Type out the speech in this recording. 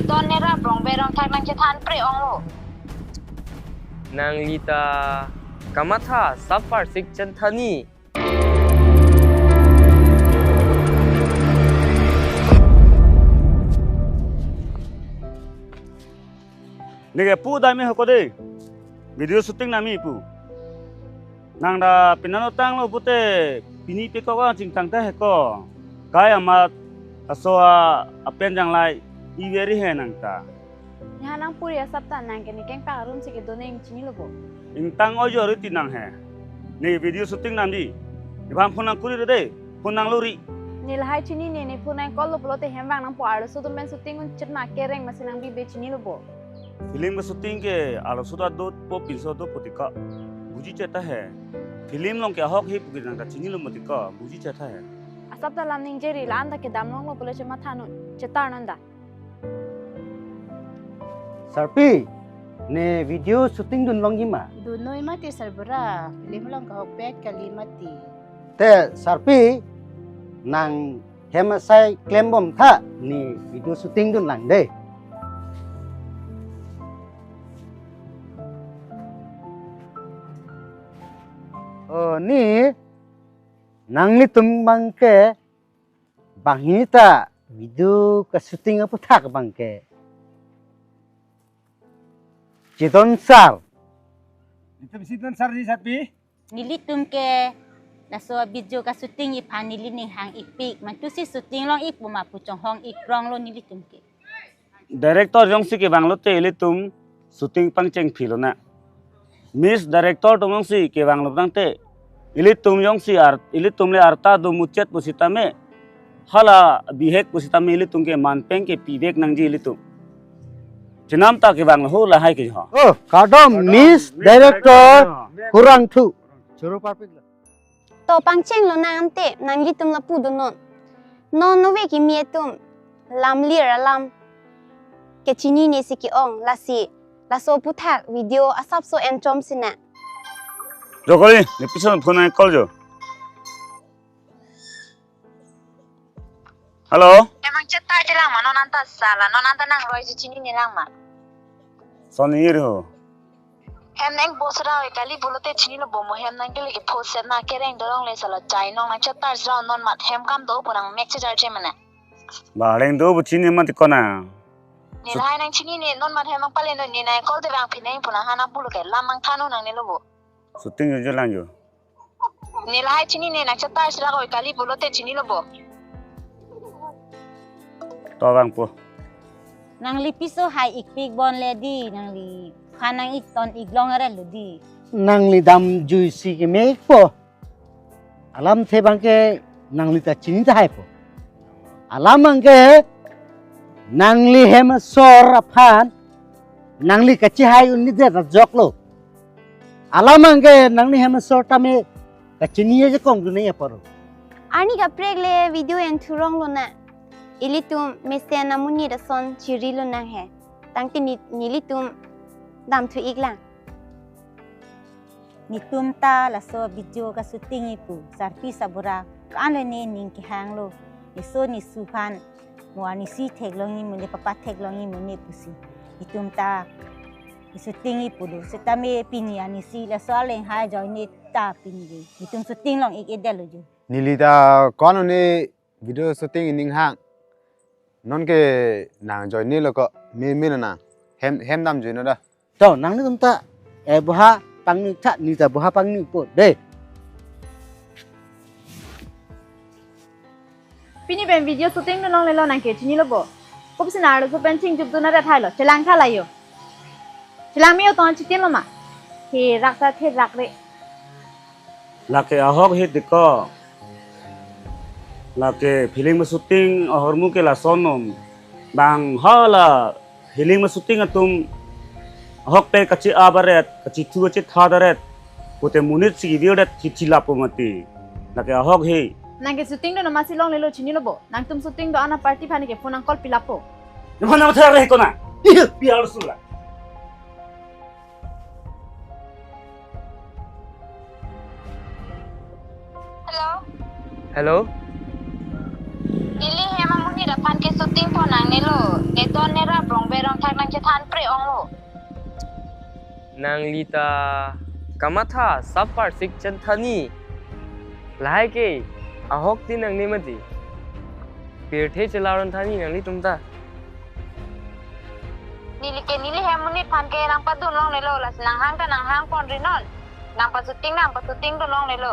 ton nera brong berong thak nang chethan pre ong lo. Nang lita kamatha safar sik chanthani. Nige pu dami hoko de video shooting nami pu nang da pinano tang lo pute pini pe ko jing tang ta heko kai amat asoa apen jang lai I very he nang ta Nhà nang puri asap ta nang kene keng pa room sike done ing chini lobo. ing tang ojo ri tinang he ni video shooting nami ibam phonang kuri re de phonang lori Nil hai chini ne punai kol lo plote hembang nang po aro so men shooting un chitna kereng masinang bi be chini lobo. film shooting ke alo suda do po pinso do potika buji cheta hai film long ke hok hi pugi nang ta chini lo motika buji cheta hai Asap ta lam ning jeri lan da ke dam long lo polo chema thanu chetar nanda. Sarpi, ne video shooting dun long ima. Dunoy mati sarbura, film lang kahokpet kalimati. Te Sarpi, nang hemasai klembom tha ni video shooting dun lang de. Ni nang ni tumbang ke bangita video ka shooting apa thak bang ke. Chidon sar. itu bisitan sar di sapi Nilitum ke naso video ka shooting ipan nilining hang ipik mantusi shooting long ik buma puchong hong ik rong lo nilitum ke. director jong si ke banglo te ile tum shooting pang cheng philo na miss director tong si ke banglo tang te ile tum jong si ar ile tum le arta do muchet pusita me hala bihek pusita me ile tum ke manpeng ke pidek nang ji ile tum chinam ta ke banglo ho la hai ke ha Oh, kadom miss director kurang tu. Churu parpik la. To pangcheng lo nang ante nang litum la pu non. Non no ve ki mietum lam lir alam. Ke chini ne si ki ong la si la so puthak video asap so entrom sina. jokoli ne pison phone ai call jo hello Emang chetar tilang ma non anta sala non anta nang roi chini ni lang ma. soni ir ho Hem nang bosra oi kali bolote chini lo bomo hem nang kele ke post na kereng dorong le sala chai nong nang chetar sra non mat hem kam do punang mek chetar che mana. ba leng do bu chini mat ko na Ni lai nang chini ni non mat hem nang palen ni nai kol de bang pineng punang hana bulu ke lamang thanu nang ni lo bo. shooting jo lang jo Ni lai chini ni nang chetar sra oi kali bolote chini lo bo. to bang po Nang lipiso hai ipik bon le di nang li khanang ik ton ik long re lu di. Nang li dam jui si ke me po. Alam the bang ke nang li ta chini ta hai po. Alam bang ke nang li hem sor aphan nang li kachi hai unni de jok lo. Alam bang ke nang li hem sor ta me kachini je kong du nei paro. Ani ka pregle video en thurong lo na. Ilitum mesiana muni da son chiri lo nang he. Tang ti nilitum dam thu iklang. Nitum ta la so video ka shooting ipu sarpi sabura kan le ne ning ki hang lo. Ni so ni suhan mo ani si thek long ni mo le papa thek long ni mo ne pusi. Nitum ta shooting ipu do setame pini ani si la so leng hai joy ni ta pini. Nitum shooting long ik edel lo ju. Nilita kono ne video shooting ning hang non ke nang joy ni lo ko mi na hem dam joy no da To nang ni tum ta boha pang ni cha ni ta boha pang ni po de. Pini ben video shooting no long le lo nang ke chini lobo. Kop sina ro so ben ching jup tu na ra thai lo chelang tha la yo. Chelang mi yo ton chitin lo ma. He rak sa the rak re. la ke ahok hit ko la ke film shooting hormu ke la sonom bang hala film shooting atum ahok pe kachi abaret kachi thu che thadaret pote munit si video dat chichila pomati la ke ahok he Nang ke shooting do no masi long le lo chini lobo. Nang tum shooting do ana party phani ke phone call pilapo. mana mathara re ko na piar sula Hello. Hello. Ili hema muni da pan ke shooting po นางนี่โลในตอนนี้รับรองเบรองทักนางจะทานเปรี้ยวโล นางลีตากรรมฐานซับปาร์สิกจันทานีหลายเกยอาหกที่นางนี่มันดีเปียร์เทชลารันทานีนางลีตุมตา nili hem munit pan ke nang padun long le lo las nang hang ta nang hang pon rinon nang pasuting don long le lo